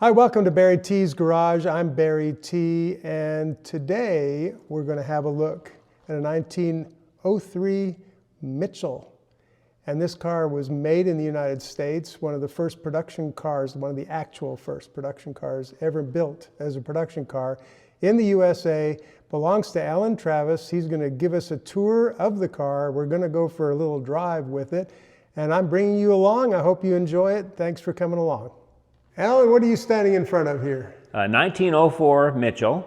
Hi, welcome to Barry T's Garage. I'm Barry T, and today we're going to have a look at a 1903 Mitchell. And this car was made in the United States, one of the first production cars, one of the actual first production cars ever built as a production car in the USA. Belongs to Alan Travis. He's going to give us a tour of the car. We're going to go for a little drive with it, and I'm bringing you along. I hope you enjoy it. Thanks for coming along. Alan, what are you standing in front of here? 1904 Mitchell,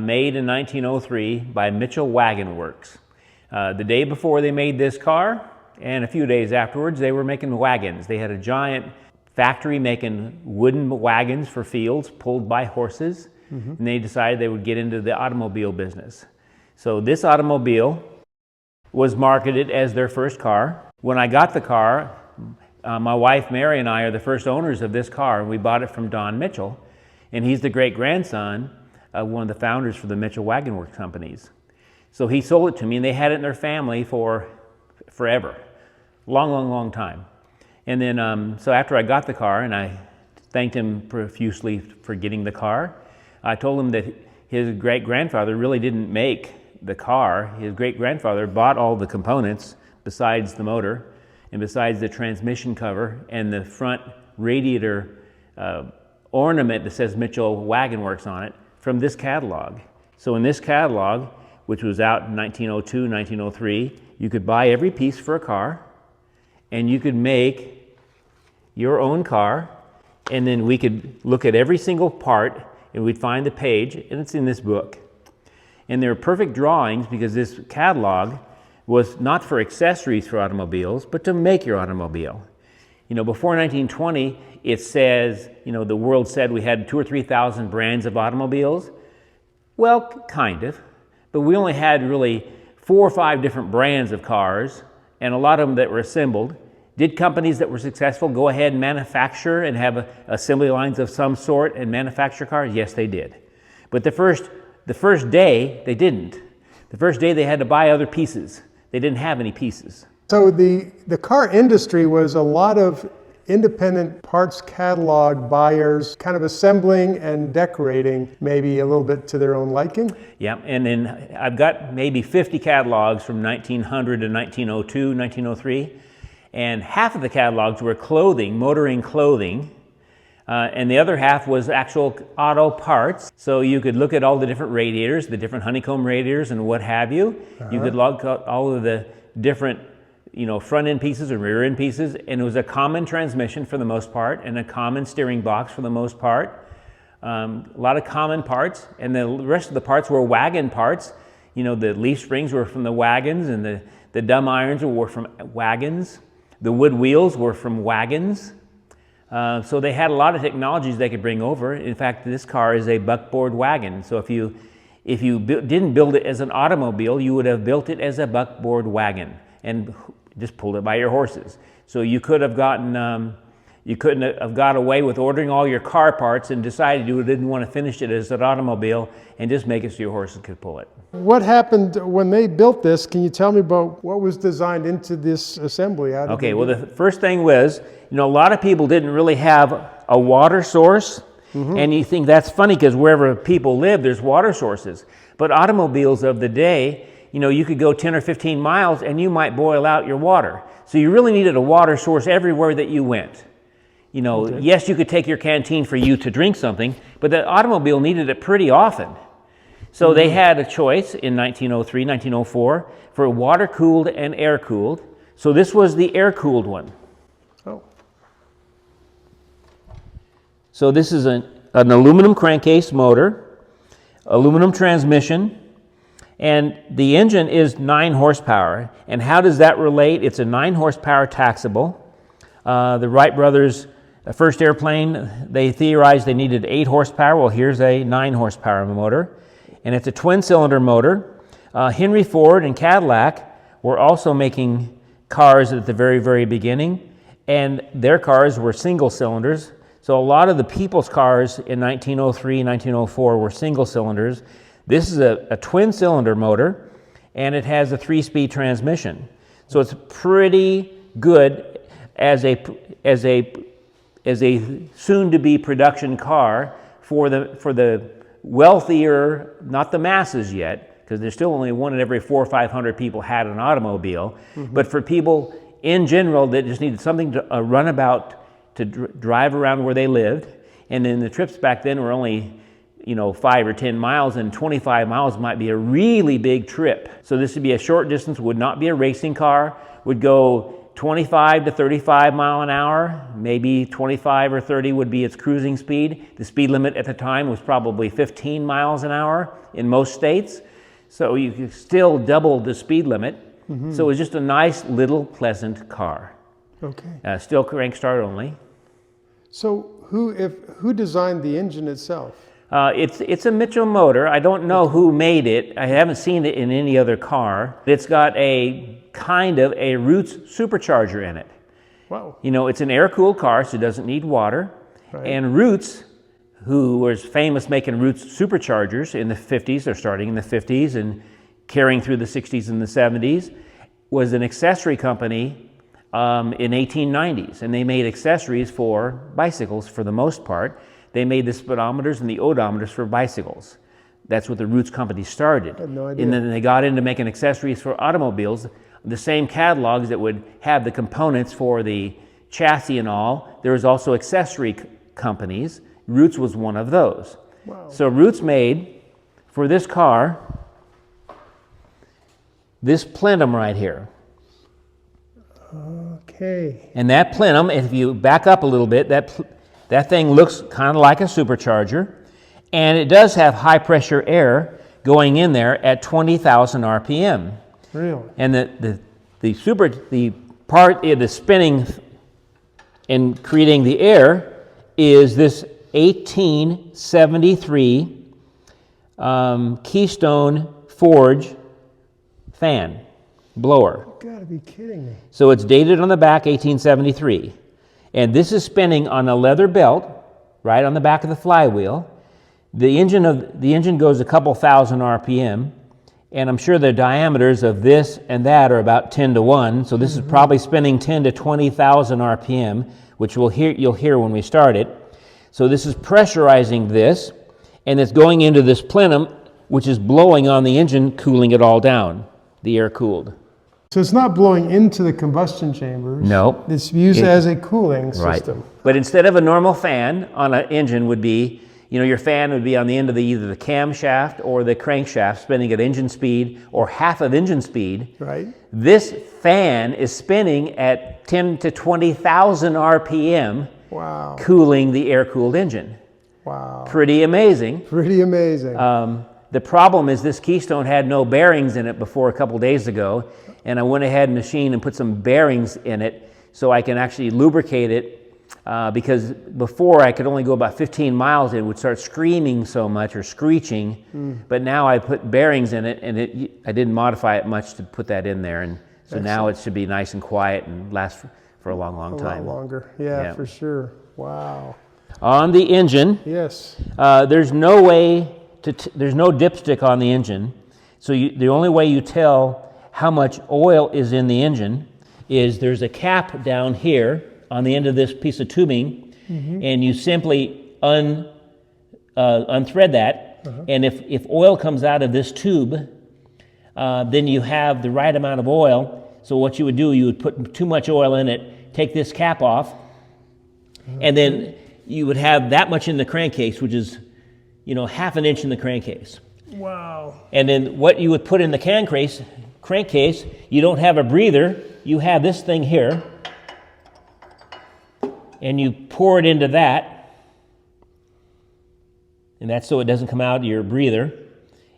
made in 1903 by Mitchell Wagon Works. The day before they made this car, and a few days afterwards, they were making wagons. They had a giant factory making wooden wagons for fields pulled by horses, and they decided they would get into the automobile business. So this automobile was marketed as their first car. When I got the car, my wife Mary and I are the first owners of this car, and we bought it from Don Mitchell, and he's the great-grandson of one of the founders for the Mitchell Wagon Works companies. So he sold it to me, and they had it in their family for forever, long time. And then, so after I got the car, and I thanked him profusely for getting the car, I told him that his great-grandfather really didn't make the car. His great-grandfather bought all the components besides the motor, and besides the transmission cover and the front radiator ornament that says Mitchell Wagon Works on it, from this catalog. So in this catalog, which was out in 1902, 1903, you could buy every piece for a car, and you could make your own car, and then we could look at every single part, and we'd find the page, and it's in this book. And they're perfect drawings because this catalog was not for accessories for automobiles, but to make your automobile. You know, before 1920, it says, you know, the world said we had 2,000 or 3,000 brands of automobiles. Well, kind of, but we only had really 4 or 5 different brands of cars, and a lot of them that were assembled. Did companies that were successful go ahead and manufacture and have assembly lines of some sort and manufacture cars? Yes, they did. But the first day, they didn't. The first day, they had to buy other pieces. They didn't have any pieces. So the car industry was a lot of independent parts catalog buyers kind of assembling and decorating maybe a little bit to their own liking. Yeah, and then I've got maybe 50 catalogs from 1900 to 1902, 1903, and half of the catalogs were clothing, motoring clothing, and the other half was actual auto parts. So you could look at all the different radiators, the different honeycomb radiators and what have you. You could look at all of the different, you know, front end pieces and rear end pieces, and it was a common transmission for the most part, and a common steering box for the most part. A lot of common parts, and the rest of the parts were wagon parts. You know, the leaf springs were from the wagons, and the dumb irons were from wagons. The wood wheels were from wagons. So they had a lot of technologies they could bring over. In fact, this car is a buckboard wagon. So if you didn't build it as an automobile, you would have built it as a buckboard wagon and just pulled it by your horses. So you could have gotten, you couldn't have got away with ordering all your car parts and decided you didn't want to finish it as an automobile and just make it so your horses could pull it. What happened when they built this? Can you tell me about what was designed into this assembly? Okay, well, the first thing was, you know, a lot of people didn't really have a water source, and you think that's funny because wherever people live, there's water sources. But automobiles of the day, you know, you could go 10 or 15 miles and you might boil out your water. So you really needed a water source everywhere that you went. You know, yes, you could take your canteen for you to drink something, but the automobile needed it pretty often. So they had a choice in 1903, 1904 for water-cooled and air-cooled. So this was the air-cooled one. Oh. So this is an aluminum crankcase motor, aluminum transmission, and the engine is 9 horsepower. And how does that relate? It's a 9 horsepower taxable. The Wright brothers, the first airplane, they theorized they needed 8 horsepower. Well, here's a 9 horsepower motor. And it's a twin-cylinder motor. Henry Ford and Cadillac were also making cars at the very beginning, and their cars were single cylinders. So a lot of the people's cars in 1903, 1904 were single cylinders. This is a twin-cylinder motor, and it has a 3-speed transmission. So it's pretty good as a as a soon-to-be production car for the wealthier, not the masses yet, because there's still only 1 in every 400 or 500 people had an automobile, but for people in general that just needed something to a runabout to drive around where they lived. And then the trips back then were only, 5 or 10 miles, and 25 miles might be a really big trip. So this would be a short distance, would not be a racing car, would go 25 to 35 mile an hour, maybe 25 or 30 would be its cruising speed. The speed limit at the time was probably 15 miles an hour in most states. So you could still double the speed limit. So it was just a nice little pleasant car. Okay. Still crank start only. So who designed the engine itself? It's a Mitchell motor. I don't know who made it. I haven't seen it in any other car. It's got a kind of a Roots supercharger in it. Wow. It's an air-cooled car, so it doesn't need water. Right. And Roots, who was famous making Roots superchargers in the 50s, they're starting in the 50s and carrying through the 60s and the 70s, was an accessory company in 1890s. And they made accessories for bicycles for the most part. They made the speedometers and the odometers for bicycles. That's what the Roots company started. I had no idea. And then they got into making accessories for automobiles, the same catalogs that would have the components for the chassis and all. There was also accessory companies. Roots was one of those. Wow. So Roots made, for this car, this plenum right here. Okay. And that plenum, if you back up a little bit, that thing looks kind of like a supercharger, and it does have high pressure air going in there at 20,000 RPM. Really? And the part of the spinning and creating the air is this 1873 Keystone Forge Fan blower. You gotta be kidding me. So it's dated on the back 1873. And this is spinning on a leather belt right on the back of the flywheel. The engine goes a couple thousand RPM, and I'm sure the diameters of this and that are about 10 to 1. So this is probably spinning 10 to 20,000 RPM, which you'll hear when we start it. So this is pressurizing this, and it's going into this plenum, which is blowing on the engine, cooling it all down, the air cooled. So it's not blowing into the combustion chambers. No. It's used as a cooling system. Right. But instead of a normal fan on an engine would be, your fan would be on the end of either the camshaft or the crankshaft, spinning at engine speed or half of engine speed. Right. This fan is spinning at 10 to 20,000 RPM, Wow. cooling the air-cooled engine. Wow. Pretty amazing. Pretty amazing. The problem is this Keystone had no bearings in it before a couple days ago, and I went ahead and machined and put some bearings in it so I can actually lubricate it, because before I could only go about 15 miles and it would start screaming so much or screeching, but now I put bearings in it, and I didn't modify it much to put that in there, and so now it should be nice and quiet and last for a long, long time. A lot longer. Yeah, for sure. Wow. On the engine, Yes. there's no way there's no dipstick on the engine, so the only way you tell how much oil is in the engine is there's a cap down here on the end of this piece of tubing, and you simply unthread that, and if oil comes out of this tube, then you have the right amount of oil. So what you would do, you would put too much oil in it, take this cap off, and then you would have that much in the crankcase, which is half an inch in the crankcase. Wow. And then what you would put in the crankcase, you don't have a breather, you have this thing here, and you pour it into that, and that's so it doesn't come out of your breather,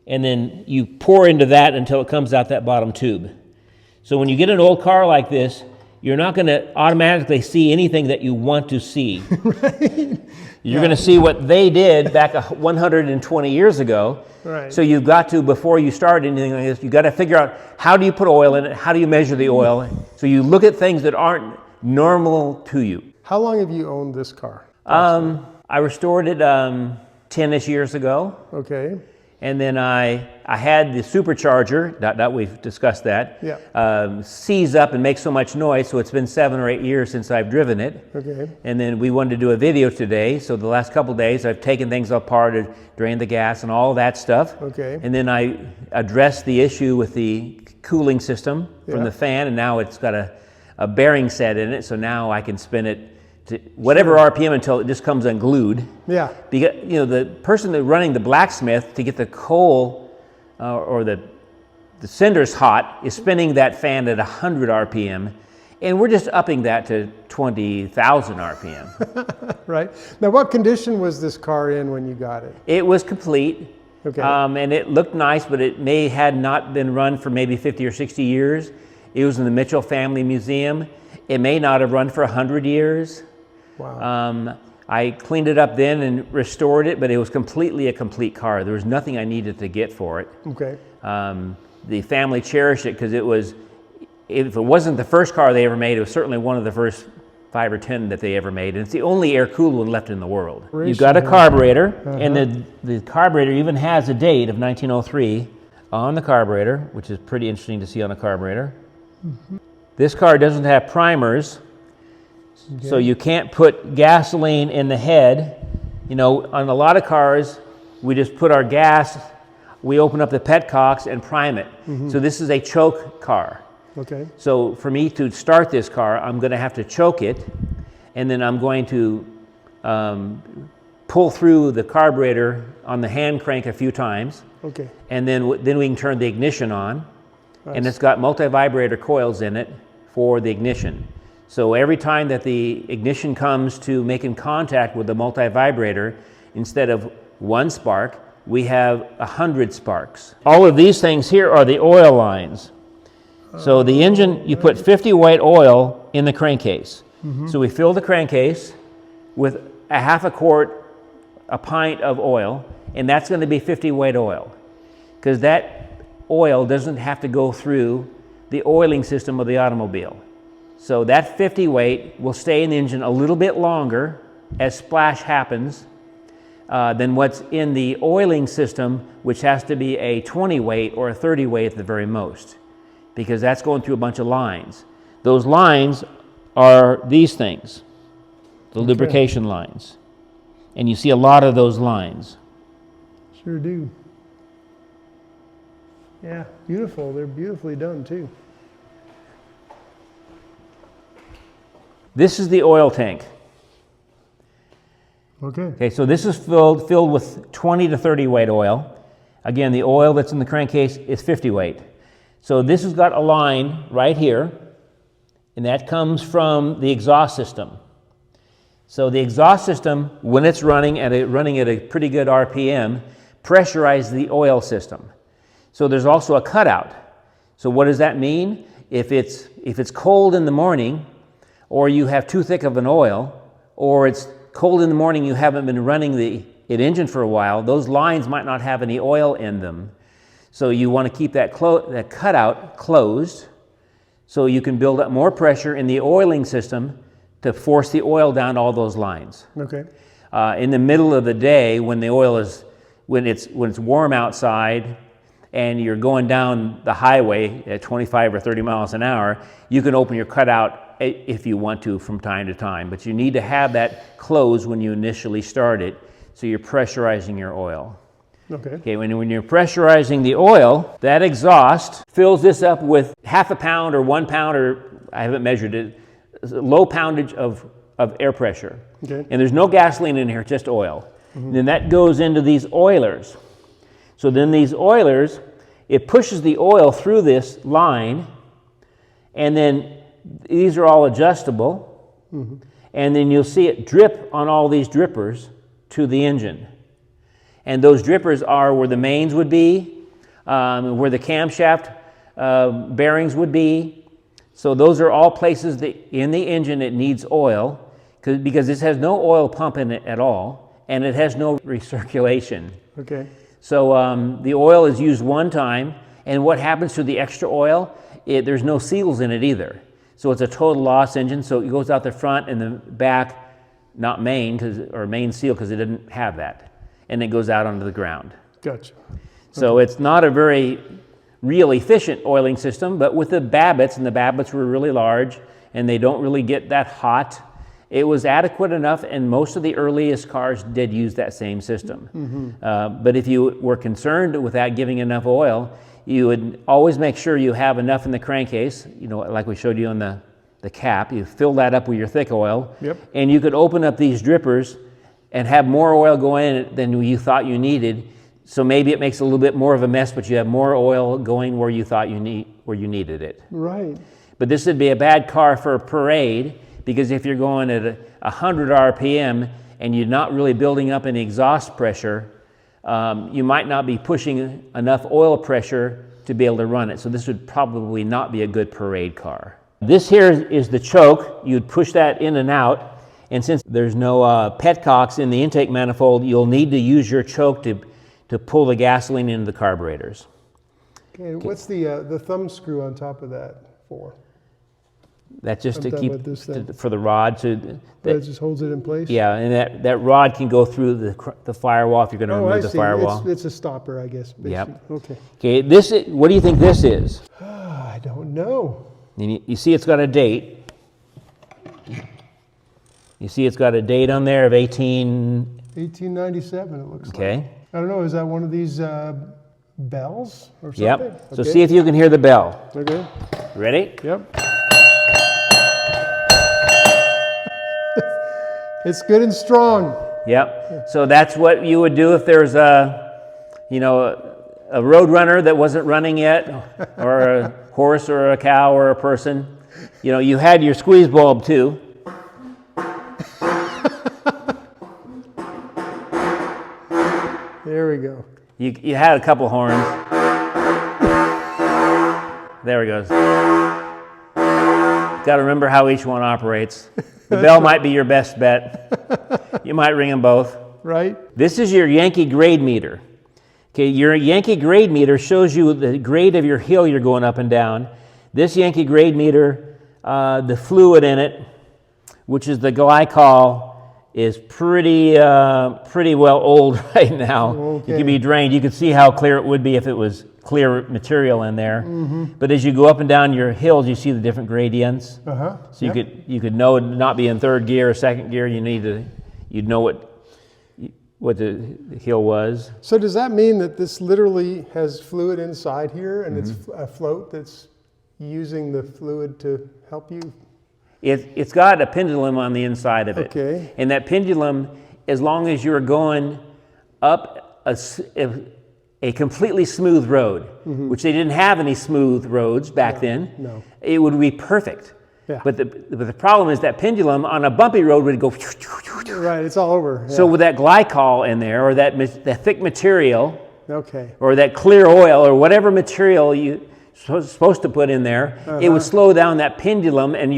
and then you pour into that until it comes out that bottom tube. So when you get an old car like this, you're not going to automatically see anything that you want to see. Right. You're going to see what they did back 120 years ago. Right. So you've got to, before you start anything like this, you've got to figure out how do you put oil in it, how do you measure the oil. So you look at things that aren't normal to you. How long have you owned this car? I restored it 10-ish years ago. Okay. And then I had the supercharger, we've discussed that, seize up and make so much noise, so it's been 7 or 8 years since I've driven it. Okay. And then we wanted to do a video today, so the last couple days I've taken things apart and drained the gas and all that stuff. Okay. And then I addressed the issue with the cooling system from the fan, and now it's got a bearing set in it, so now I can spin it to whatever RPM until it just comes unglued. Yeah. Because, you know, the person that's running the blacksmith to get the coal or the cinders hot is spinning that fan at 100 RPM, and we're just upping that to 20,000 RPM. Right. Now, what condition was this car in when you got it? It was complete. Okay. And it looked nice, but it had not been run for maybe 50 or 60 years. It was in the Mitchell Family Museum. It may not have run for 100 years. Wow. I cleaned it up then and restored it, but it was completely a complete car. There was nothing I needed to get for it. Okay. The family cherished it because it was, if it wasn't the first car they ever made, it was certainly one of the first 5 or 10 that they ever made. And it's the only air-cooled one left in the world. You've got a carburetor, and the carburetor even has a date of 1903 on the carburetor, which is pretty interesting to see on a carburetor. This car doesn't have primers, so you can't put gasoline in the head. You know, on a lot of cars, we just put our gas, we open up the petcocks and prime it. So this is a choke car. Okay. So for me to start this car, I'm going to have to choke it, and then I'm going to pull through the carburetor on the hand crank a few times. Okay. And then we can turn the ignition on. Nice. And it's got multivibrator coils in it for the ignition. So every time that the ignition comes to making contact with the multivibrator, instead of 1 spark, we have 100 sparks. All of these things here are the oil lines. So the engine, you put 50 weight oil in the crankcase. So we fill the crankcase with a half a quart, a pint of oil, and that's going to be 50 weight oil, because that oil doesn't have to go through the oiling system of the automobile. So that 50 weight will stay in the engine a little bit longer as splash happens than what's in the oiling system, which has to be a 20 weight or a 30 weight at the very most, because that's going through a bunch of lines. Those lines are these things, the lubrication lines. And you see a lot of those lines. Sure do. Yeah, beautiful. They're beautifully done too. This is the oil tank. Okay. Okay, so this is filled with 20 to 30 weight oil. Again, the oil that's in the crankcase is 50 weight. So this has got a line right here, and that comes from the exhaust system. So the exhaust system, when it's running at a pretty good RPM, pressurizes the oil system. So there's also a cutout. So what does that mean? If it's cold in the morning, or you have too thick of an oil, or it's cold in the morning, you haven't been running the engine for a while, those lines might not have any oil in them. So you want to keep that cutout closed so you can build up more pressure in the oiling system to force the oil down all those lines. Okay. In the middle of the day, when the oil is, when it's warm outside and you're going down the highway at 25 or 30 miles an hour, you can open your cutout if you want to from time to time, but you need to have that closed when you initially start it, so you're pressurizing your oil. Okay, when you're pressurizing the oil, that exhaust fills this up with half a pound or 1 pound, or I haven't measured it, low poundage of air pressure. Okay. And there's no gasoline in here, just oil. Mm-hmm. Then that goes into these oilers. So then these oilers, it pushes the oil through this line, and then these are all adjustable. Mm-hmm. And then you'll see it drip on all these drippers to the engine. And those drippers are where the mains would be, where the camshaft bearings would be. So those are all places that in the engine it needs oil, because this has no oil pump in it at all, and it has no recirculation. Okay. So the oil is used one time, and what happens to the extra oil? There's no seals in it either. So it's a total loss engine, so it goes out the front and the back, not main, or main seal, because it didn't have that. And it goes out onto the ground. Gotcha. So it's not a very real efficient oiling system, but with the Babbitts, and the Babbitts were really large and they don't really get that hot, it was adequate enough, and most of the earliest cars did use that same system. But if you were concerned with that giving enough oil, you would always make sure you have enough in the crankcase, you know, like we showed you on the cap. You fill that up with your thick oil, and you could open up these drippers and have more oil go in than you thought you needed. So maybe it makes a little bit more of a mess, but you have more oil going where you thought you needed it. Right. But this would be a bad car for a parade, because if you're going at 100 RPM and you're not really building up any exhaust pressure, you might not be pushing enough oil pressure to be able to run it. So this would probably not be a good parade car. This here is the choke. You'd push that in and out. And since there's no petcocks in the intake manifold, you'll need to use your choke to pull the gasoline into the carburetors. Okay, what's the thumb screw on top of that for? That's just I'm to keep for the rod. So it just holds it in place? Yeah, and that rod can go through the firewall if you're going to remove the firewall. It's a stopper, I guess. Basically. Yep. Okay. Okay, what do you think this is? I don't know. And you see it's got a date. You see it's got a date on there of 1897, it looks like. Okay. I don't know, is that one of these bells or something? Yep. Okay. So see if you can hear the bell. Okay. Ready? Yep. It's good and strong. Yep. So that's what you would do if there's a road runner that wasn't running yet, or a horse or a cow or a person. You know, you had your squeeze bulb too. There we go. You had a couple horns. There he goes. Got to remember how each one operates. The bell might be your best bet. You might ring them both. Right. This is your Yankee grade meter. Okay, your Yankee grade meter shows you the grade of your hill you're going up and down. This Yankee grade meter, the fluid in it, which is the glycol, is pretty well old right now. Okay. It can be drained. You could see how clear it would be if it was clear material in there. But as you go up and down your hills, you see the different gradients. So you could know it not be in third gear or second gear. You'd know what the hill was. So does that mean that this literally has fluid inside here, and it's a float that's using the fluid to help you? It's got a pendulum on the inside of it. Okay. And that pendulum, as long as you're going up a completely smooth road, which they didn't have any smooth roads back then, it would be perfect. Yeah. But the problem is that pendulum on a bumpy road would go. Right, it's all over. Yeah. So with that glycol in there, or that thick material, okay, or that clear oil, or whatever material you're supposed to put in there, it would slow down that pendulum, and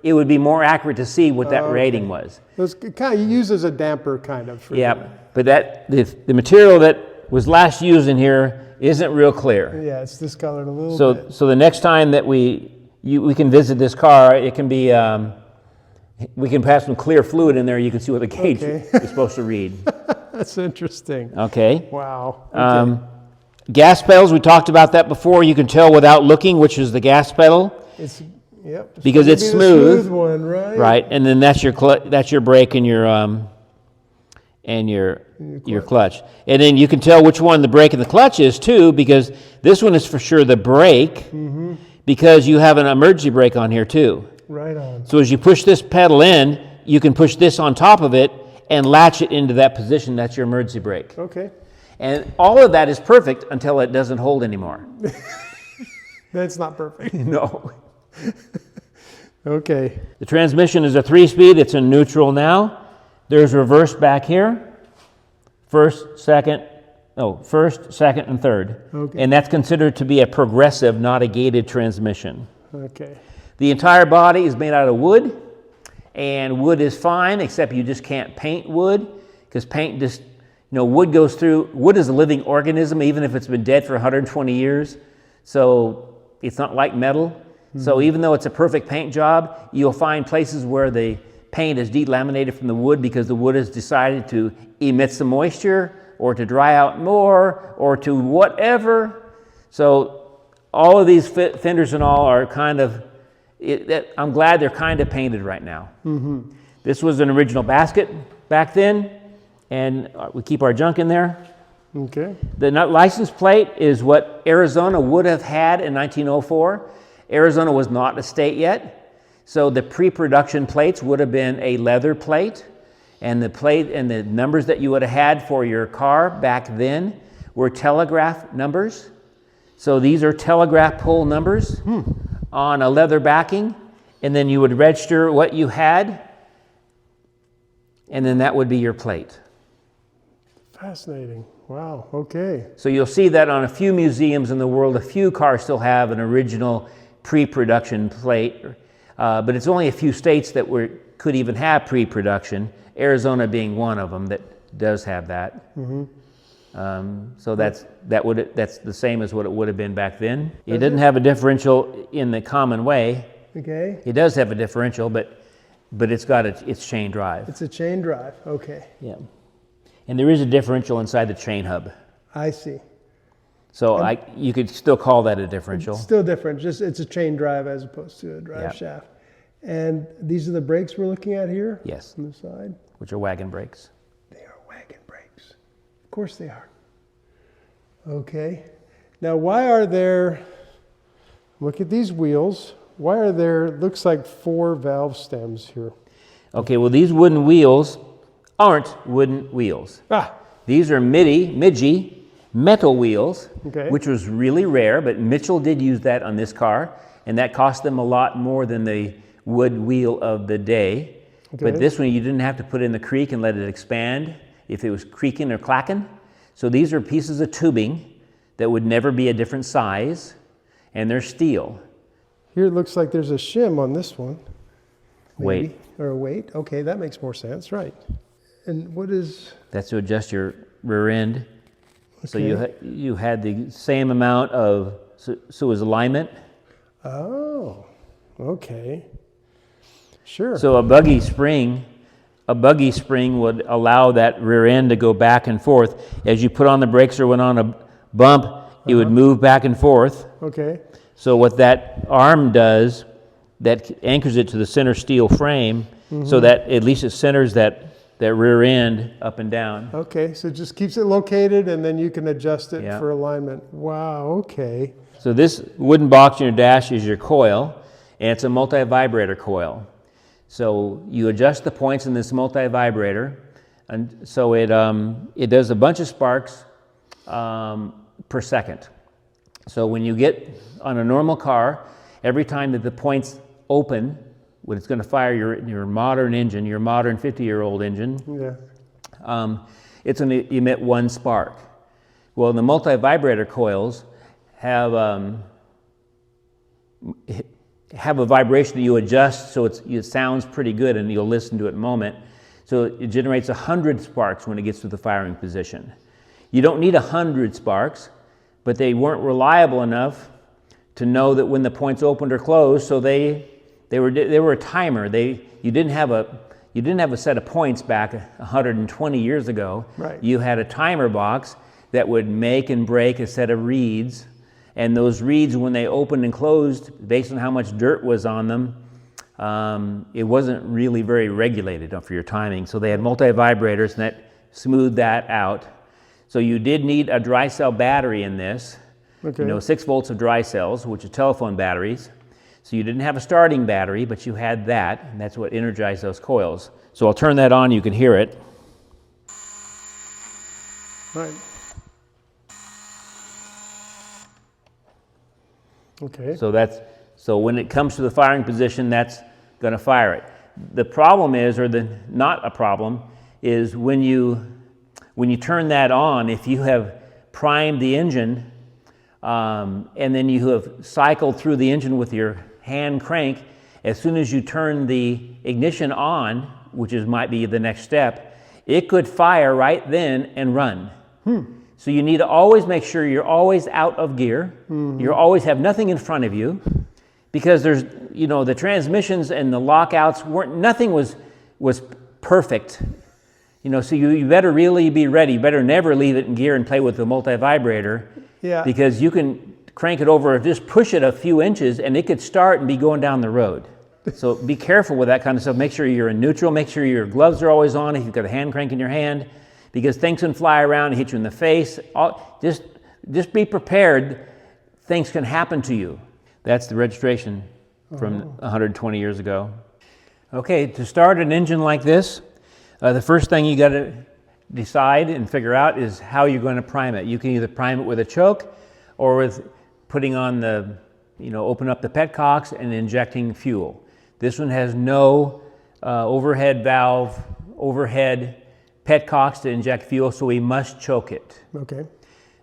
it would be more accurate to see what that rating was. So it's kind of used as a damper, kind of. Yeah, but the material that was last used in here isn't real clear. Yeah, it's discolored a little bit. So the next time that we can visit this car, it can be we can pass some clear fluid in there. You can see what the gauge is supposed to read. That's interesting. Okay. Wow. Okay. Gas pedals, we talked about that before. You can tell without looking which is the gas pedal. Yep. Because it's smooth. The smooth one, right? Right, and then that's your brake and your clutch. And then you can tell which one the brake and the clutch is too, because this one is for sure the brake, because you have an emergency brake on here too. Right on. So as you push this pedal in, you can push this on top of it and latch it into that position. That's your emergency brake. Okay. And all of that is perfect until it doesn't hold anymore. That's not perfect. No. Okay. The transmission is a 3-speed. It's in neutral now. There's reverse back here. First, second, and third. Okay. And that's considered to be a progressive, not a gated transmission. Okay. The entire body is made out of wood, and wood is fine, except you just can't paint wood, because paint just, wood goes through. Wood is a living organism, even if it's been dead for 120 years. So it's not like metal. So even though it's a perfect paint job, you'll find places where the paint is delaminated from the wood because the wood has decided to emit some moisture, or to dry out more or to whatever. So all of these fenders and all are kind of, I'm glad they're kind of painted right now. Mm-hmm. This was an original basket back then, and we keep our junk in there. Okay. The license plate is what Arizona would have had in 1904. Arizona was not a state yet, so the pre-production plates would have been a leather plate, and the plate and the numbers that you would have had for your car back then were telegraph numbers. So these are telegraph pole numbers on a leather backing, and then you would register what you had, and then that would be your plate. Fascinating. Wow, okay. So you'll see that on a few museums in the world. A few cars still have an original pre-production plate, but it's only a few states that could even have pre-production, Arizona being one of them that does have that. Mm-hmm. So that's the same as what it would have been back then. It doesn't have a differential in the common way. Okay. It does have a differential, but it's got its chain drive. It's a chain drive, okay. Yeah. And there is a differential inside the chain hub. I see. So you could still call that a differential. It's still different, just it's a chain drive as opposed to a drive shaft. And these are the brakes we're looking at here? Yes. On the side? Which are wagon brakes. They are wagon brakes. Of course they are. Okay. Now why are there, look at these wheels, why are there, looks like 4 valve stems here? Okay, well these wooden wheels aren't wooden wheels. These are midgie metal wheels, which was really rare, but Mitchell did use that on this car, and that cost them a lot more than the wood wheel of the day. But this one you didn't have to put in the creak and let it expand if it was creaking or clacking. So these are pieces of tubing that would never be a different size, and they're steel. Here it looks like there's a shim on this one. Maybe. Weight. Or a weight. Okay, that makes more sense, right. And what is... That's to adjust your rear end. So you had the same amount of, so it was alignment. Oh, okay. Sure. So a buggy spring would allow that rear end to go back and forth. As you put on the brakes or went on a bump, it would move back and forth. Okay. So what that arm does, that anchors it to the center steel frame, so that at least it centers that rear end up and down. Okay, so it just keeps it located and then you can adjust it for alignment. Wow, okay. So this wooden box in your dash is your coil, and it's a multi-vibrator coil. So you adjust the points in this multi-vibrator, and so it does a bunch of sparks per second. So when you get on a normal car, every time that the points open, when it's going to fire your modern engine, your modern 50-year-old engine, it's going to emit 1 spark. Well, the multi-vibrator coils have a vibration that you adjust so it sounds pretty good, and you'll listen to it in a moment. So it generates 100 sparks when it gets to the firing position. You don't need 100 sparks, but they weren't reliable enough to know that when the points opened or closed, so they were a timer. You didn't have a set of points back 120 years ago. Right. You had a timer box that would make and break a set of reeds, and those reeds, when they opened and closed, based on how much dirt was on them, it wasn't really very regulated for your timing. So they had multi-vibrators, and that smoothed that out. So you did need a dry cell battery in this. Okay. 6 volts of dry cells, which are telephone batteries. So you didn't have a starting battery, but you had that, and that's what energized those coils. So I'll turn that on, you can hear it. Right. Okay. So when it comes to the firing position, that's going to fire it. The problem is, or the not a problem, is when you turn that on, if you have primed the engine, and then you have cycled through the engine with your hand crank, as soon as you turn the ignition on, which might be the next step, it could fire right then and run. So you need to always make sure you're always out of gear. You always have nothing in front of you, because there's, the transmissions and the lockouts nothing was perfect. You know, so you better really be ready. You better never leave it in gear and play with the multivibrator. Yeah. Because you can crank it over, just push it a few inches, and it could start and be going down the road. So be careful with that kind of stuff. Make sure you're in neutral. Make sure your gloves are always on if you've got a hand crank in your hand, because things can fly around and hit you in the face. Just be prepared. Things can happen to you. That's the registration from 120 years ago. Okay, to start an engine like this, the first thing you got to decide and figure out is how you're going to prime it. You can either prime it with a choke or with putting on the, open up the petcocks and injecting fuel. This one has no overhead valve, overhead petcocks to inject fuel, so we must choke it. Okay.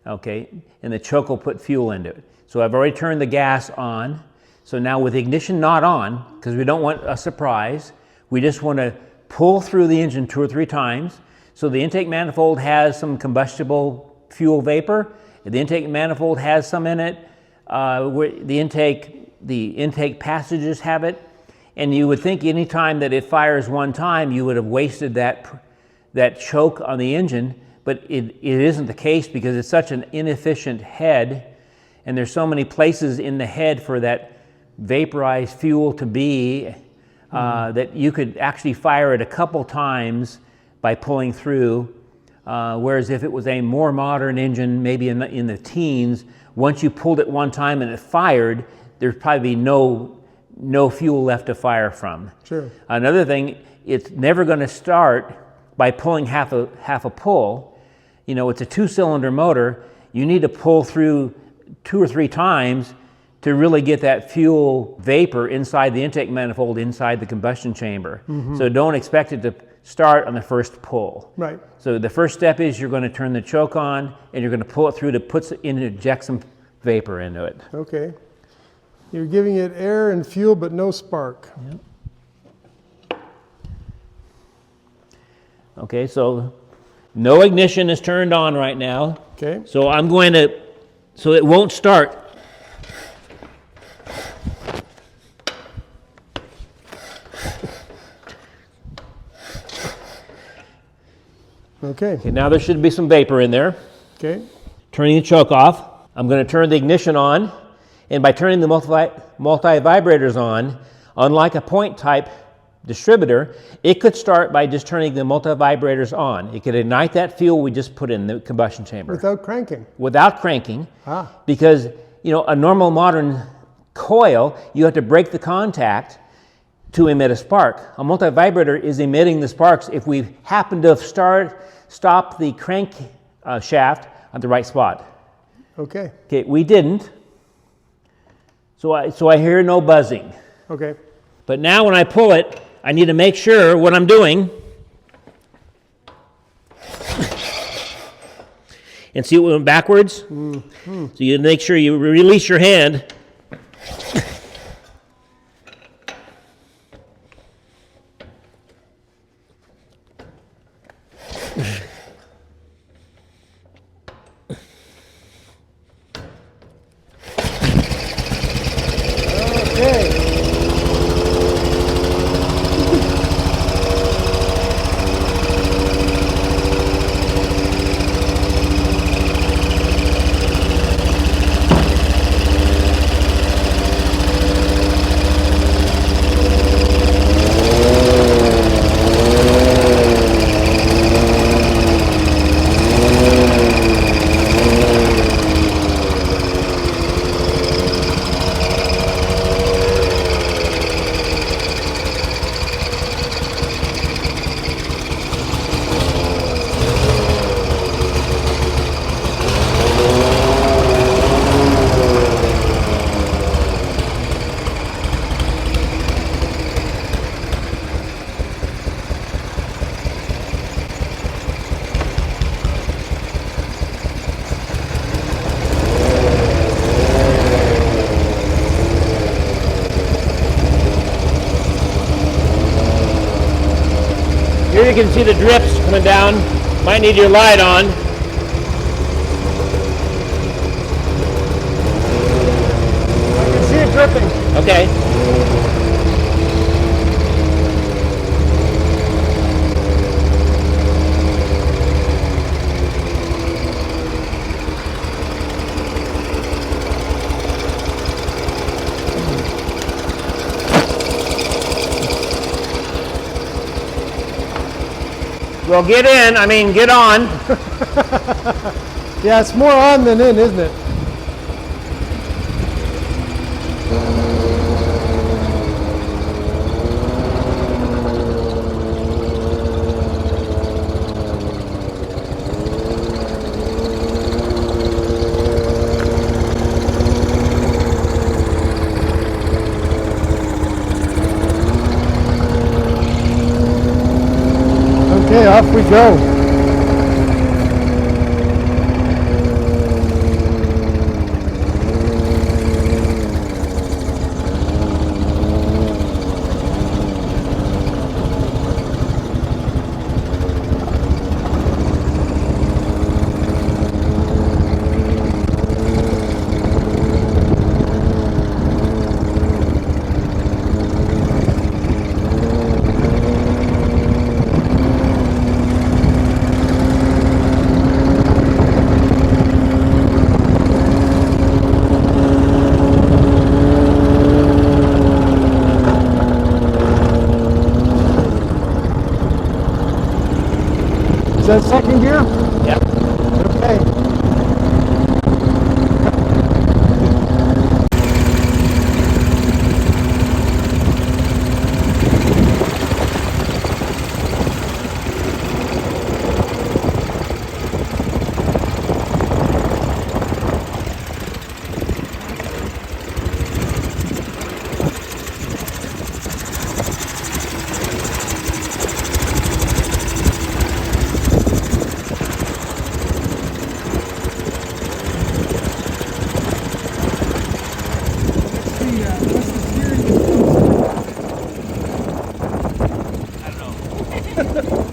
Okay, and the choke will put fuel into it. So I've already turned the gas on. So now with the ignition not on, because we don't want a surprise, we just want to pull through the engine 2 or 3 times. So the intake manifold has some combustible fuel vapor. The intake manifold has some in it. Where the intake passages have it. And you would think any time that it fires one time, you would have wasted that choke on the engine, but it isn't the case, because it's such an inefficient head, and there's so many places in the head for that vaporized fuel to be that you could actually fire it a couple times by pulling through, whereas if it was a more modern engine, maybe in the teens, once you pulled it one time and it fired, there's probably no fuel left to fire from. Sure. Another thing, it's never going to start by pulling half a pull. It's a 2-cylinder motor. You need to pull through 2 or 3 times to really get that fuel vapor inside the intake manifold, inside the combustion chamber. Mm-hmm. So don't expect it to start on the first pull. Right. So the first step is you're going to turn the choke on, and you're going to pull it through to inject some vapor into it. Okay. You're giving it air and fuel, but no spark. Yep. Okay, so no ignition is turned on right now. Okay. So so it won't start. Okay. Okay, now there should be some vapor in there. Okay. Turning the choke off. I'm going to turn the ignition on, and by turning the multi-vibrators on, unlike a point type distributor, it could start by just turning the multi-vibrators on. It could ignite that fuel we just put in the combustion chamber. Without cranking? Without cranking, because a normal modern coil, you have to break the contact to emit a spark. A multivibrator is emitting the sparks if we happen to stop the crank shaft at the right spot. Okay. Okay, we didn't. So I hear no buzzing. Okay. But now when I pull it, I need to make sure what I'm doing. And see, it went backwards? Mm-hmm. So you make sure you release your hand. Here you can see the drips coming down. Might need your light on. I can see it dripping. Okay. Well, get in. I mean, get on. Yeah, it's more on than in, isn't it? Okay, off we go. Is that second gear? Yeah. Okay.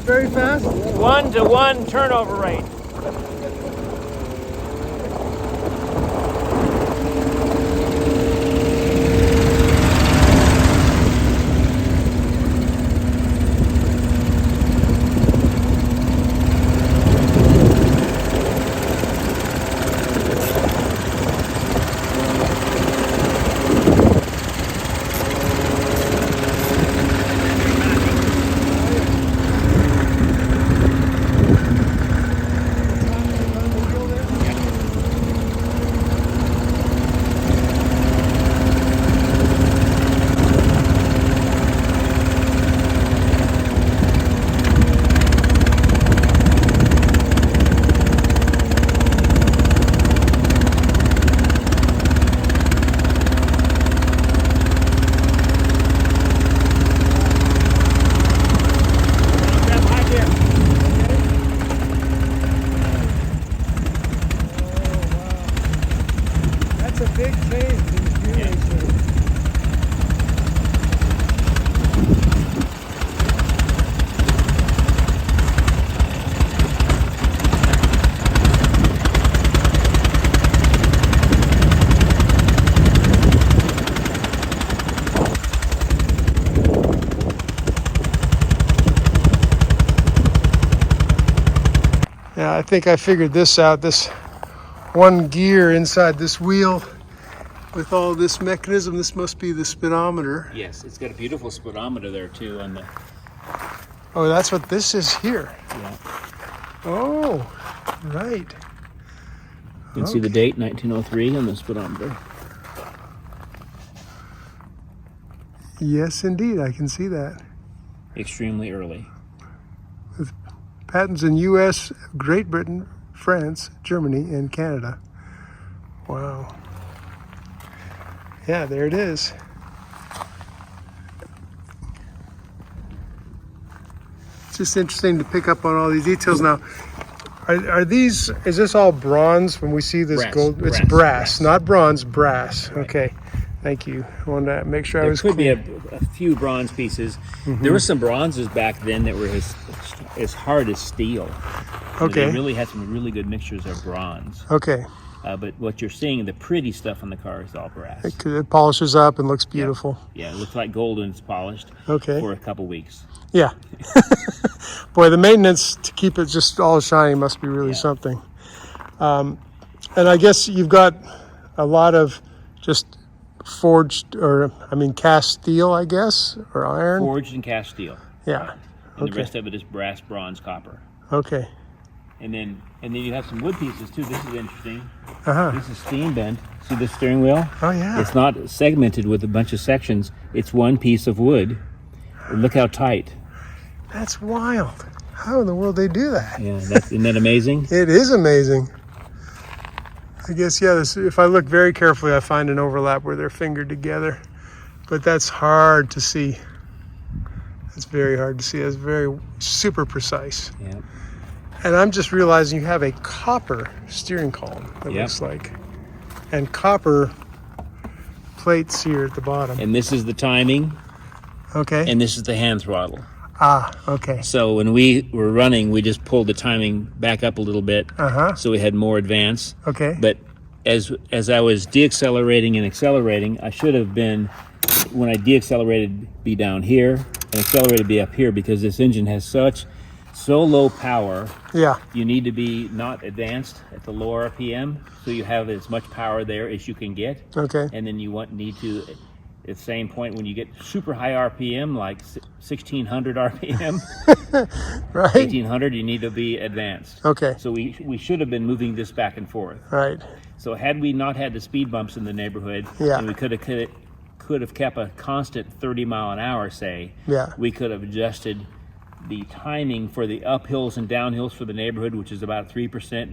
Very fast? 1-to-1 turnover rate. Yeah, I think I figured this out. This one gear inside this wheel with all this mechanism, this must be the speedometer. Yes, it's got a beautiful speedometer there too on the. Oh, that's what this is here. Yeah. Oh, right. You can see the date, 1903, on the speedometer. Yes, indeed, I can see that. Extremely early. With patents in U.S., Great Britain, France, Germany, and Canada. Wow. Yeah, there it is. It's just interesting to pick up on all these details now. Are these, is this all bronze when we see this Brass, gold? It's brass, not bronze, brass. Right. Okay, thank you. I wanted to make sure I was clear. There could be a few bronze pieces. Mm-hmm. There were some bronzes back then that were as hard as steel. Okay. They really had some really good mixtures of bronze. Okay. But what you're seeing, the pretty stuff on the car is all brass. It polishes up and looks beautiful. Yeah, it looks like gold when it's polished. Okay. For a couple weeks. Yeah. Boy, the maintenance to keep it just all shiny must be really something. And I guess you've got a lot of just forged, or I mean cast steel, I guess, or iron. Forged and cast steel. Yeah. and the Okay. rest of it is brass, bronze, copper. Okay. And then you have some wood pieces too. This is interesting. Uh-huh. This is steam bent. See this steering wheel? Oh, yeah. It's not segmented with a bunch of sections. It's one piece of wood. Look how tight. That's wild. How in the world they do that? Yeah, isn't that amazing? It is amazing. I guess, yeah, if I look very carefully, I find an overlap where they're fingered together. But that's hard to see. It's very hard to see. It's very super precise. Yeah. And I'm just realizing you have a copper steering column, it Yep. looks like. And copper plates here at the bottom. And this is the timing, Okay. and this is the hand throttle. Ah, okay. So when we were running, we just pulled the timing back up a little bit, Uh-huh. so we had more advance. Okay. But as I was deaccelerating and accelerating, I should have been, when I deaccelerated, be down here, and accelerated be up here, because this engine has so low power. Yeah. You need to be not advanced at the lower RPM, so you have as much power there as you can get. Okay. And then you need to, at the same point, when you get super high RPM, like 1600 RPM, Right. 1800, you need to be advanced. Okay. So we should have been moving this back and forth. Right. So had we not had the speed bumps in the neighborhood, Yeah. and we could have kept a constant 30 mile an hour, say, Yeah. we could have adjusted the timing for the uphills and downhills for the neighborhood, which is about 3%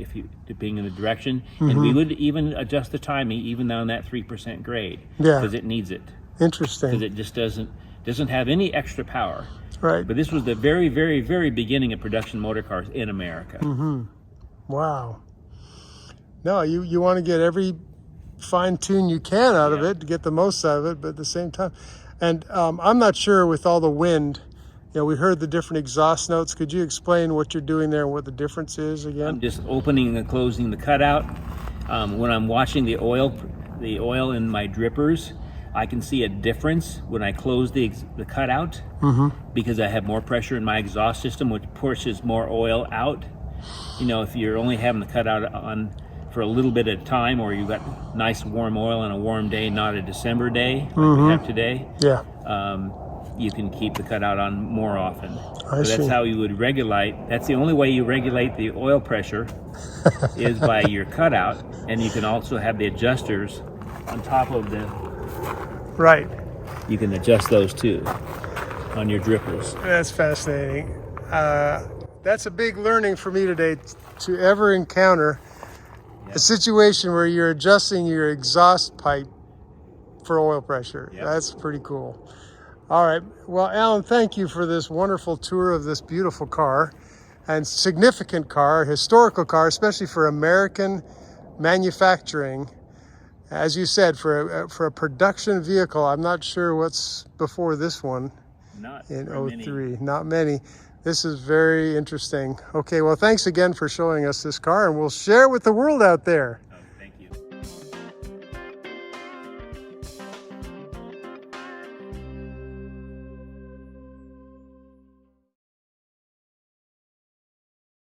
depending on the direction. And we would even adjust the timing even on that 3% grade. Yeah. Because it needs it. Interesting. Because it just doesn't have any extra power. Right. But this was the very, very, very beginning of production motor cars in America. Wow. No, you want to get every fine tune you can out of Yeah. it to get the most out of it, but at the same time. And I'm not sure with all the wind, we heard the different exhaust notes. Could you explain what you're doing there and what the difference is again? I'm just opening and closing the cutout. When I'm washing the oil in my drippers, I can see a difference when I close the cutout, because I have more pressure in my exhaust system, which pushes more oil out. If you're only having the cutout on for a little bit at a time, or you've got nice warm oil on a warm day, not a December day like we have today, Yeah. you can keep the cutout on more often. I So that's see. how you would regulate. That's the only way you regulate the oil pressure is by your cutout, and you can also have the adjusters on top of the. Right. You can adjust those too on your drippers. That's fascinating. That's a big learning for me today, to ever encounter a situation where you're adjusting your exhaust pipe for oil pressure. Yep. That's pretty cool. All right. Well, Alan, thank you for this wonderful tour of this beautiful car and significant car, historical car, especially for American manufacturing. As you said, for a production vehicle, I'm not sure what's before this one Not in very many. 03. Not many. This is very interesting. Okay, well, thanks again for showing us this car, and we'll share it with the world out there.